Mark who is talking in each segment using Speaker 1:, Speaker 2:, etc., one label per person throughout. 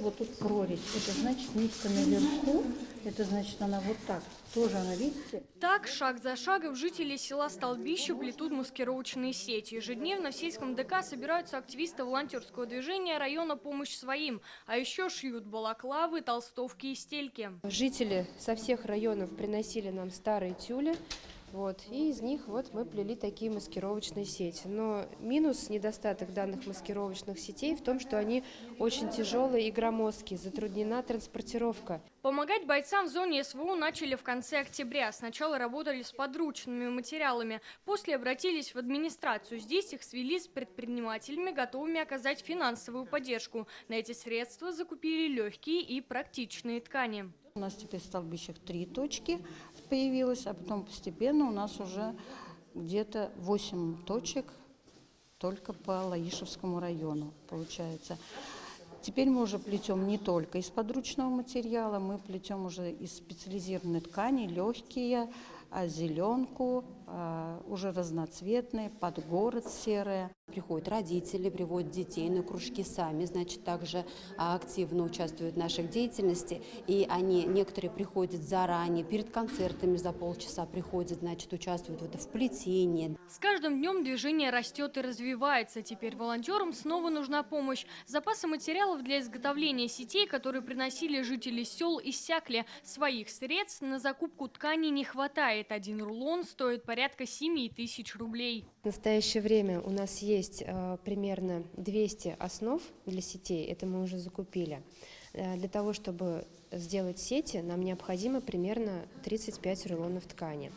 Speaker 1: вот тут прорезь. Это значит нитка наверху, это значит она вот так. Тоже она, видите?
Speaker 2: Так, шаг за шагом жители села Столбище плетут маскировочные сети. Ежедневно в сельском ДК собираются активисты волонтерского движения района «Помощь своим». А еще шьют балаклавы, толстовки и стельки.
Speaker 3: Жители со всех районов приносили нам старые тюли. И из них мы плели такие маскировочные сети. Но минус, недостаток данных маскировочных сетей в том, что они очень тяжелые и громоздкие, затруднена транспортировка.
Speaker 2: Помогать бойцам в зоне СВО начали в конце октября. Сначала работали с подручными материалами, после обратились в администрацию. Здесь их свели с предпринимателями, готовыми оказать финансовую поддержку. На эти средства закупили легкие и практичные ткани.
Speaker 1: У нас теперь в Столбищах 3 точки появилось, а потом постепенно у нас уже где-то 8 точек только по Лаишевскому району получается. Теперь мы уже плетем не только из подручного материала, мы плетем уже из специализированной ткани, легкие, зеленку, уже разноцветные, под город серые.
Speaker 4: Приходят родители, приводят детей на кружки сами, значит, также активно участвуют в нашей деятельности. И некоторые приходят заранее, перед концертами за полчаса приходят, значит, участвуют в плетении.
Speaker 2: С каждым днем движение растет и развивается. Теперь волонтерам снова нужна помощь. Запасы материалов для изготовления сетей, которые приносили жители сел, иссякли. Своих средств на закупку ткани не хватает. Один рулон стоит порядка 7 тысяч рублей.
Speaker 3: В настоящее время у нас есть примерно 200 основ для сетей, это мы уже закупили. Для того, чтобы сделать сети, нам необходимо примерно 35 рулонов ткани.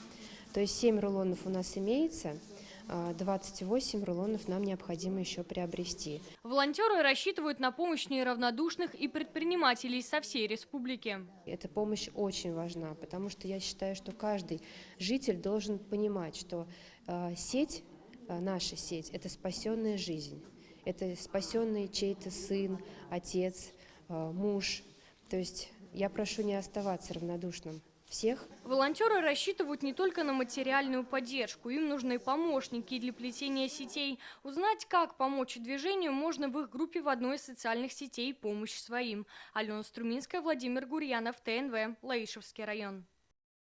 Speaker 3: То есть 7 рулонов у нас имеется, 28 рулонов нам необходимо еще приобрести.
Speaker 2: Волонтеры рассчитывают на помощь неравнодушных и предпринимателей со всей республики.
Speaker 3: Эта помощь очень важна, потому что я считаю, что каждый житель должен понимать, что наша сеть – это спасенная жизнь, это спасенный чей-то сын, отец, муж. То есть я прошу не оставаться равнодушным всех.
Speaker 2: Волонтеры рассчитывают не только на материальную поддержку, им нужны помощники для плетения сетей. Узнать, как помочь движению, можно в их группе в одной из социальных сетей «Помощь своим». Алена Струминская, Владимир Гурьянов, ТНВ, Лаишевский район.